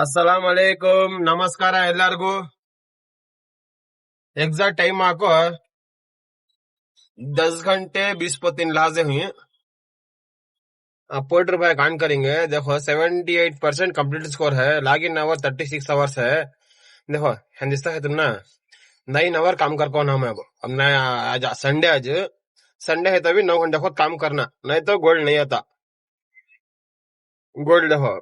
अस्सलाम वालेकुम नमस्कार ಎಲ್ಲರಿಗೂ एग्जैक्ट टाइम आपको 10 घंटे 20 लाजे हुई पोर्टर भाई कान करेंगे। देखो 78% कंप्लीट स्कोर है। लॉग इन आवर 36 आवर्स है। देखो हिंदुस्तान है तुम ना 9 आवर काम कर कौन हम अब मैं आज संडे आज संडे है तभी 9 घंटे खुद काम करना नहीं तो गोल्ड नहीं आता। गोल्ड देखो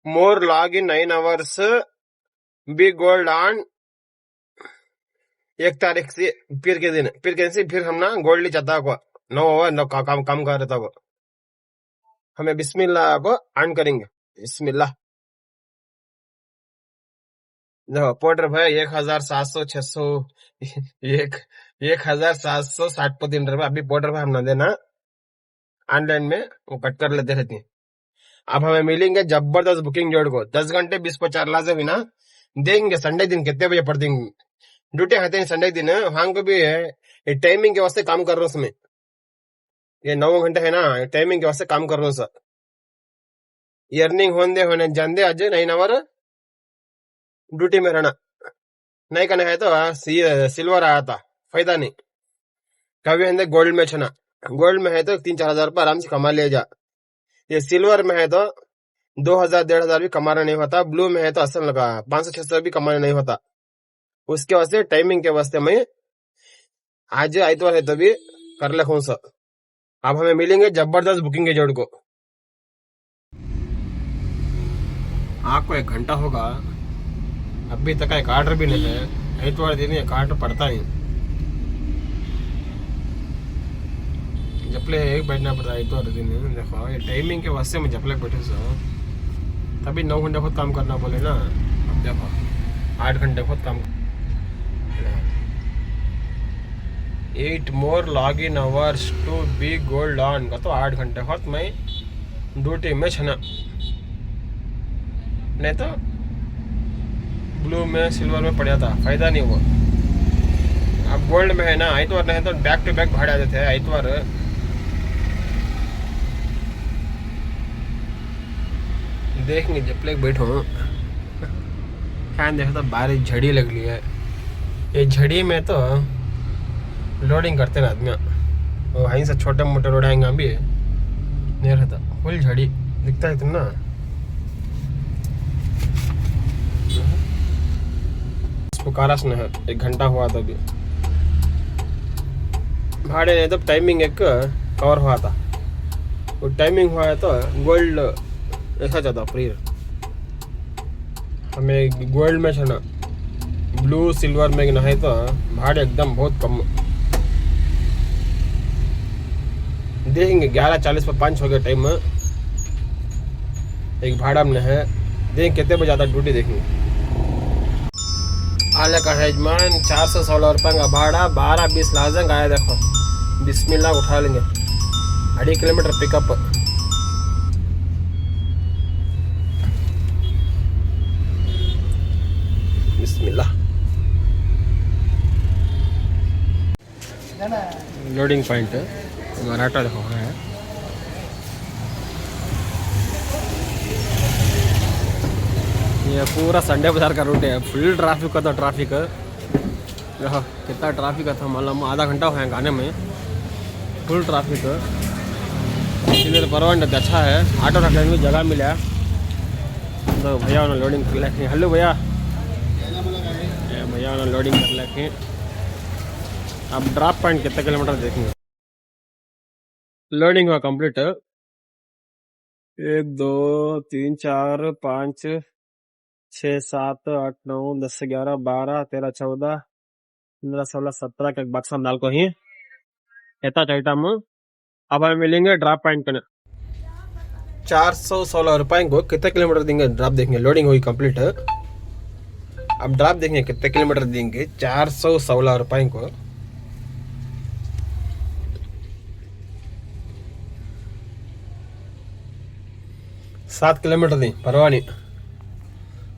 more log in 9 hours be gold on 1 तारीख से फिर हम ना गोल्ड नहीं चाहता को 9 आवर काम कर रहे था वो हमें बिस्मिल्लाह को ऑन करेंगे। बिस्मिल्लाह देखो पोर्टर भाई 1700 600 एक 1760 अभी पोर्टर भाई हम ना देना ऑनलाइन में वो कट कर लेते रहती हैं। अब हमें मिलेंगे जबरदस्त बुकिंग जोड़ को 10 घंटे 20 लाजे भी ना देंगे। संडे दिन कितने बजे पड़ देंगे ड्यूटी आते हैं संडे दिन वहां को भी है ये टाइमिंग के वास्ते काम कर रहा हूँ उसमें ये 9 घंटे है ना टाइमिंग के वास्ते काम कर रहा हूँ सर। अर्निंग होने जानते आज 9 आवर ड्यूटी में रहना नहीं करना है तो सिल्वर आया था फायदा नहीं। कभी है गोल्ड में छना गोल्ड में है तो 3-4 हजार रुपये आराम से कमा ले जा। ये सिल्वर में है तो 2,000-1,500 भी कमाना नहीं होता। ब्लू में है तो असल लगा 500-600 भी कमाना नहीं होता। उसके वास्ते टाइमिंग के वास्ते मैं आज आइतवार है तभी कर ले हूँ सर। अब हमें मिलेंगे जबरदस्त बुकिंग के जोड़ को। आपको 1 घंटा होगा अभी तक एक ऑर्डर भी नहीं है। इतवार दिन एक ऑर्डर पड़ता ही जपले एक बैठना पड़ता है इतवार दिन। देखो ये टाइमिंग के वास्ते में जपले बैठे सो तभी 9 घंटे खुद काम करना बोले ना। अब देखो 8 घंटे खुद काम 8 more log in hours to be gold on का तो 8 घंटे खुद मैं ड्यूटी में छना नहीं तो ब्लू में सिल्वर में पड़ा था फायदा नहीं हुआ। अब गोल्ड में है ना आइतवार नहीं तो बैक टू बैक भाड़ आ जाते हैं आइतवार। देखेंगे जब तक बैठो फैन देखो तो बारिश झड़ी लग ली है। ये झड़ी में तो लोडिंग करते ना आदमी वो वहीं से छोटे मोटे रोड आएंगे अभी नहीं रहता फुल झड़ी दिखता है तुम ना। पुकारा से है 1 घंटा हुआ था अभी भाड़े ने तो टाइमिंग एक कवर हुआ था वो टाइमिंग हुआ है तो गोल्ड ऐसा जाता फ्री हमें गोल्ड में छना ब्लू सिल्वर में ना है तो भाड़े एकदम बहुत कम देखेंगे। 11:40 पर 5 हो गया टाइम एक भाड़ा में है देखें कितने बजे आता ड्यूटी देखेंगे। आले का है यजमान 416 रुपये का भाड़ा 12-20 लाजंग आया। देखो बिस्मिल्लाह उठा लेंगे 2.5 किलोमीटर पिकअप। बिस्मिल्लाह लोडिंग पॉइंट मराठा देखो है। ये पूरा संडे बाजार का रूट है फुल ट्रैफिक का था। ट्रैफिक देखो कितना ट्रैफिक था मालूम आधा घंटा हुआ है गाने में फुल ट्रैफिक इधर परवान अच्छा है। ऑटो रखने में जगह मिला तो भैया उन्होंने लोडिंग कर लेके हेलो भैया उन्होंने लोडिंग कर लेके। अब ड्रॉप पॉइंट कितने किलोमीटर देखेंगे। लोडिंग हुआ कंप्लीट 1 2 3 4 5 6 7 8 9 10 11 12 13 14 15 16 17 के बक्स हम डाल को ही एता आइटम। अब हमें मिलेंगे ड्रॉप पॉइंट करने 416 रुपये को कितने किलोमीटर देंगे। ड्रॉप देखेंगे लोडिंग हुई कंप्लीट अब ड्रॉप देखेंगे कितने किलोमीटर देंगे 416 रुपये को। सात किलोमीटर दी परवाह नहीं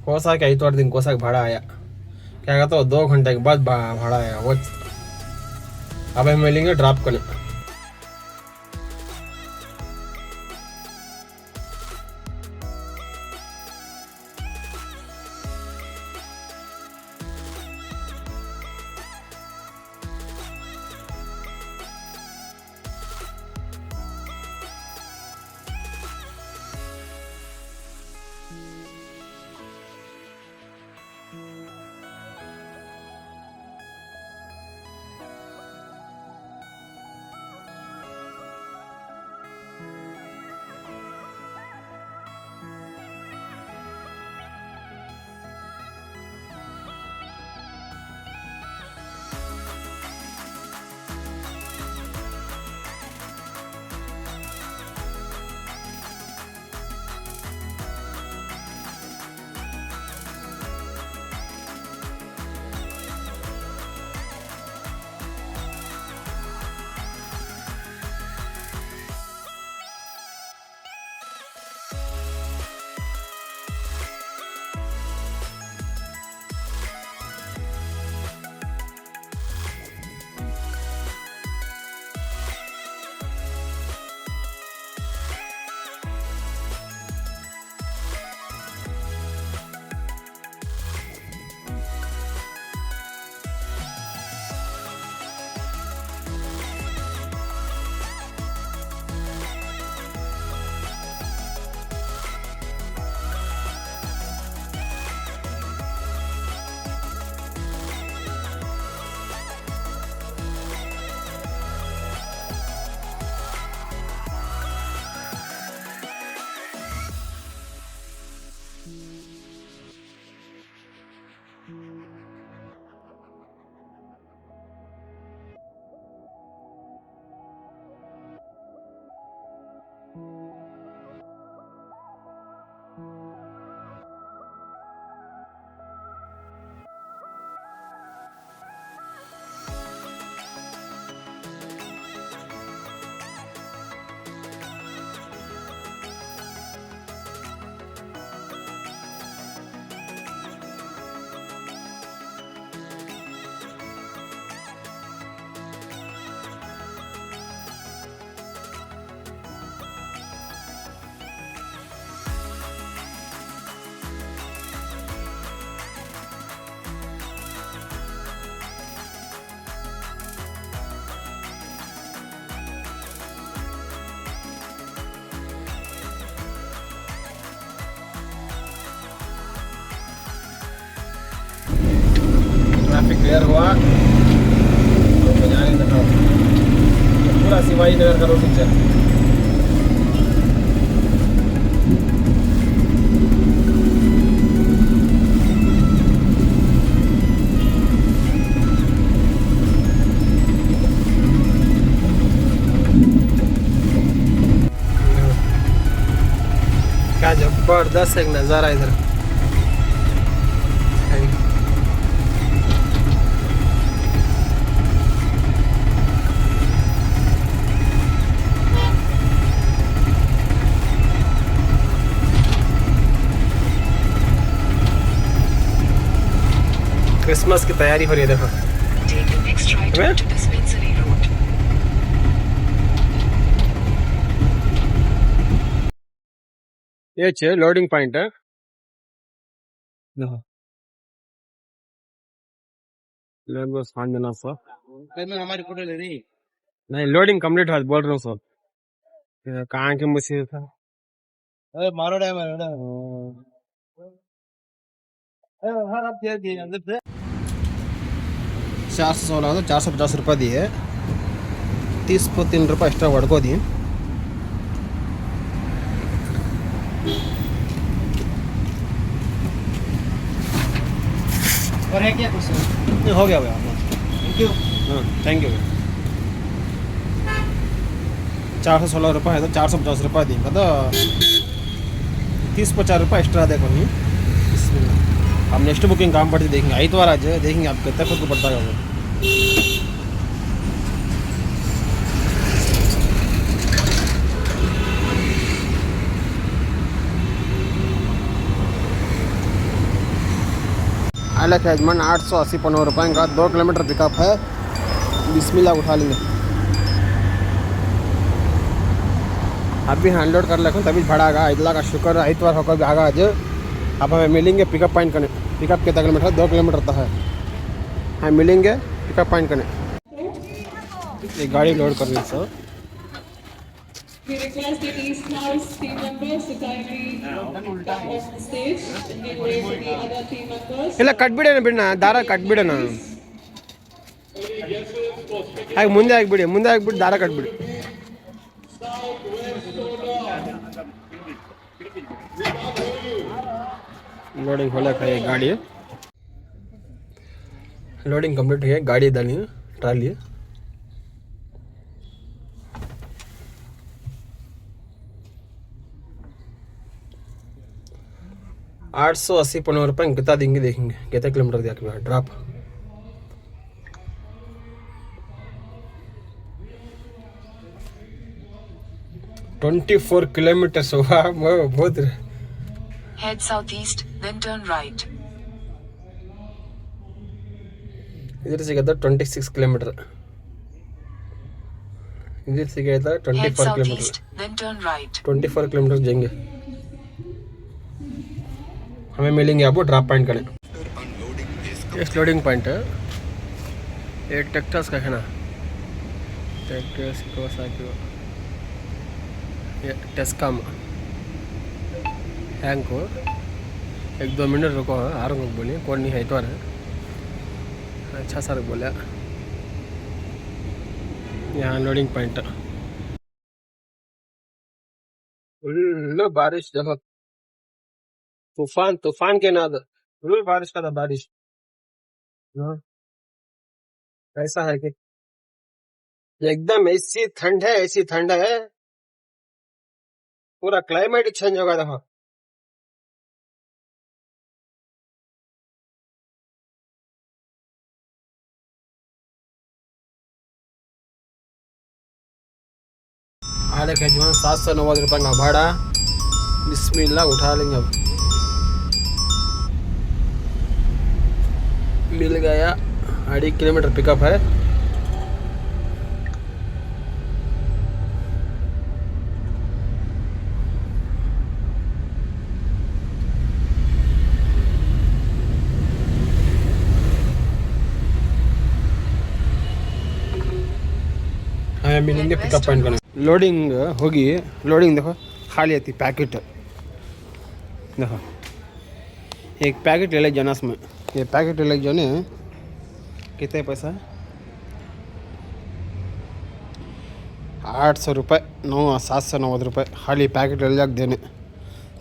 कोसा के इतवार दिन कोसा का भाड़ा आया क्या कहता हो 2 घंटे के बाद भाड़ा आया वो। अब हम मिलेंगे ड्रॉप करने क्लियर हुआ तो जाने दिखाओ। ये पूरा शिवाजी नगर का रोड है। क्या जबरदस्त एक नज़ारा इधर। क्रिसमस की तैयारी हो रही है देखो। ये छे लोडिंग पॉइंट है। हमारी फोटो ले रही नहीं, लोडिंग कंप्लीट है बोल रहा हूँ सर। कहाँ के मुझे था। अरे मारो डैम है 416 तो 450 रुपये दिए, 30 को 3 रुपये एक्स्ट्रा वड़को दिए। और है क्या कुछ हो गया भैया। Thank you. हाँ थैंक यू। 416 रुपये है तो 450 रुपये देंगे तो 30-50 रुपये एक्स्ट्रा देखो। हम नेक्स्ट बुकिंग काम पड़ती देखेंगे, आइतवार आज देखेंगे आप कितना खुद को पड़ता है। अलग यजमान 880 रुपये का 2 किलोमीटर पिकअप है। बिस्मिल्लाह उठा लेंगे। अभी अनलोड कर लेकिन तभी भाड़ा आगा। अल्लाह का शुक्र आइतवार होकर भी आगा आज। अब हमें मिलेंगे पिकअप पॉइंट करने। पिकअप कितना किलोमीटर 2 किलोमीटर तक है। हम मिलेंगे पिकअप पॉइंट करने। ये गाड़ी लोड कर रही है sir. We request the East House team members to kindly come off the stage and give way to the other team members. ಇಲ್ಲ ಕಟ್ಬಿಡೋಣ ಬಿಡೋಣ, ದಾರ ಕಟ್ಬಿಡೋಣ. ಹಾಗೆ ಮುಂದೆ ಆಗಿಬಿಡಿ, ಮುಂದೆ ಆಗಿಬಿಟ್ಟು ದಾರ ಕಟ್ಬಿಡಿ. लोडिंग हो लगा है गाड़ी। लोडिंग कंप्लीट है गाड़ी डाली ट्राली। ₹880 कितना देंगे देखेंगे कितना किलोमीटर दिया ड्रॉप। $24 किलोमीटर हुआ बहुत। Head southeast, then turn right. इधर से गया था 26 किलोमीटर। इधर से गया था 24 kilometre. then turn right. 24 kilometre जाएंगे। हमें मिलेंगे आपको ड्रॉप पॉइंट करें। ये लोडिंग पॉइंट है। ये टेक्सास का है ना, टेक्सास कोसाकी। ये टेस्कॉम हैंग को 1-2 मिनट रुको। आ रहा हूँ बोलिए कौन नहीं है तो है। अच्छा सर बोला यहाँ लोडिंग पॉइंट। लो बारिश देखो, तूफान के नाद बारिश का था बारिश। ऐसा है कि एकदम ऐसी ठंड है, ऐसी ठंड है, पूरा क्लाइमेट चेंज होगा। देखो आधे खजवान 790 रुपये का भाड़ा। बिस्मिल्लाह उठा लेंगे। अब मिल गया। 2.5 किलोमीटर पिकअप है। हमें मिलेंगे पिकअप पॉइंट करने। लोडिंग होगी। लोडिंग देखो खाली आती पैकेट देखो। एक पैकेट ले जाना इसमें, ये पैकेट ले जाने कितने पैसा 800 रुपये 790 रुपये खाली पैकेट ले जाकर देने।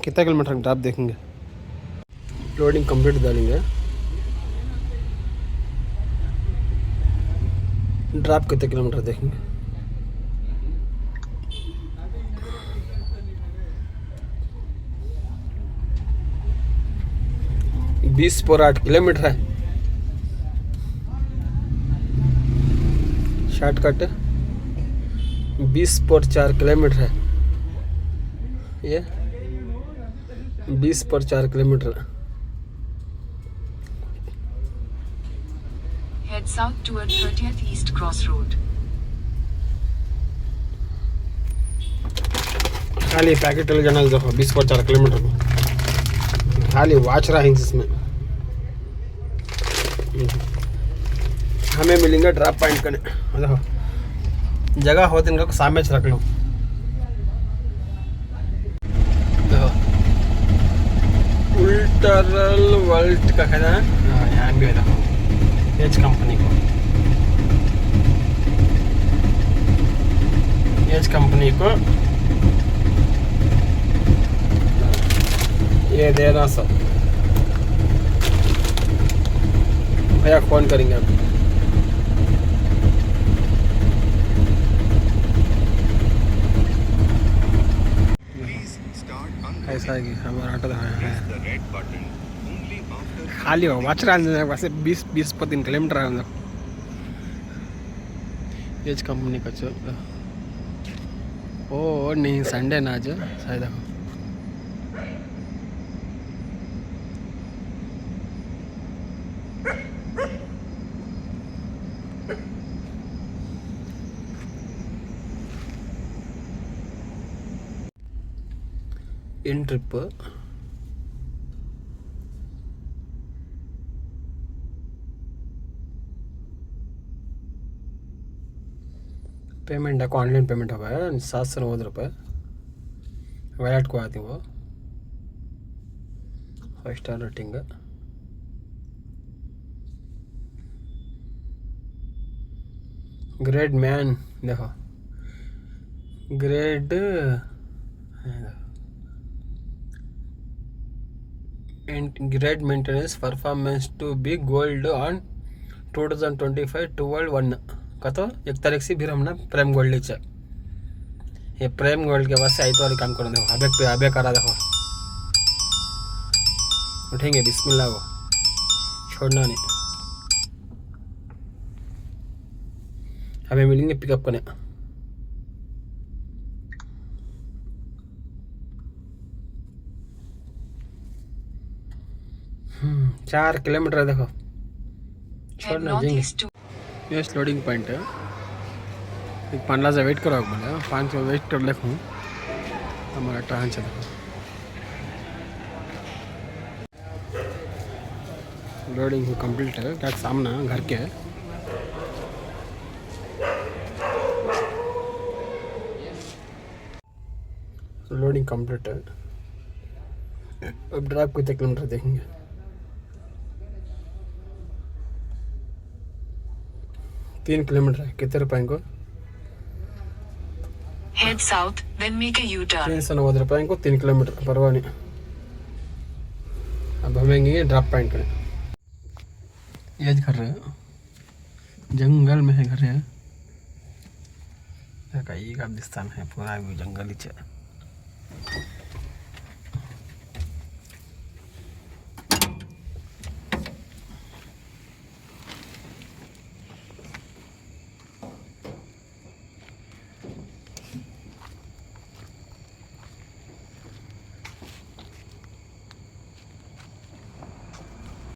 कितना किलोमीटर ड्राप देखेंगे। लोडिंग कंप्लीट डालेंगे। ड्राप कितने किलोमीटर देखेंगे। बीस पर 8 किलोमीटर है। शॉर्टकट 20 पर 4 किलोमीटर है। ये 20 पर 4 kilometre. Head south toward 30th East Crossroad. खाली पैकेट ले जाना देखो 20 पर 4 किलोमीटर को खाली वॉच रहा है जिसमें। हमें मिलेंगे ड्रॉप पॉइंट करने। देखो जगह हो तो इनका सामने से रख लो। देखो उल्टरल वर्ल्ड का है ना। यहाँ भी है देखो एज कंपनी को। एज कंपनी को ये देना सब। भैया फोन करेंगे अब। ऐसा है कि हमारा ऑटो है खाली हो वाच रहा है वैसे 20 पर 3 किलोमीटर है। एज कंपनी का चल। ओ नहीं संडे ना आज शायद। इन ट्रिप पेमेंट आपको ऑनलाइन पेमेंट होगा 790 रुपये। वैलेट को आती वो 5 स्टार रेटिंग। ग्रेड मैन देखो grade grade maintenance performance to be gold on 2025 12/1 का तो 1 तारीख से फिर हम ना प्रेम गोल्ड लीचा। ये प्रेम गोल्ड के बाद से आई तो वाली काम करो देखो अबे पे अबे करा देखो। उठेंगे बिस्मिल्लाह को छोड़ना नहीं। हमें मिलेंगे पिकअप करने। 4 किलोमीटर है देखो Head छोड़ना northeast to ये लोडिंग पॉइंट है। एक 5 से वेट करो बोले 5 से वेट कर देखूँ हमारा ट्रांस है देखो। लोडिंग कंप्लीट है क्या सामना घर के है। लोडिंग कंप्लीट है। अब ड्राइव कितने किलोमीटर देखेंगे। 3 किलोमीटर है। कितने रुपए को head south, then make a U-turn. 390 रुपए को 3 किलोमीटर परवाह नहीं। अब हमें ये ड्रॉप पॉइंट करें। ये घर है जंगल में है घर है। कई का स्थान है पूरा जंगल ही है।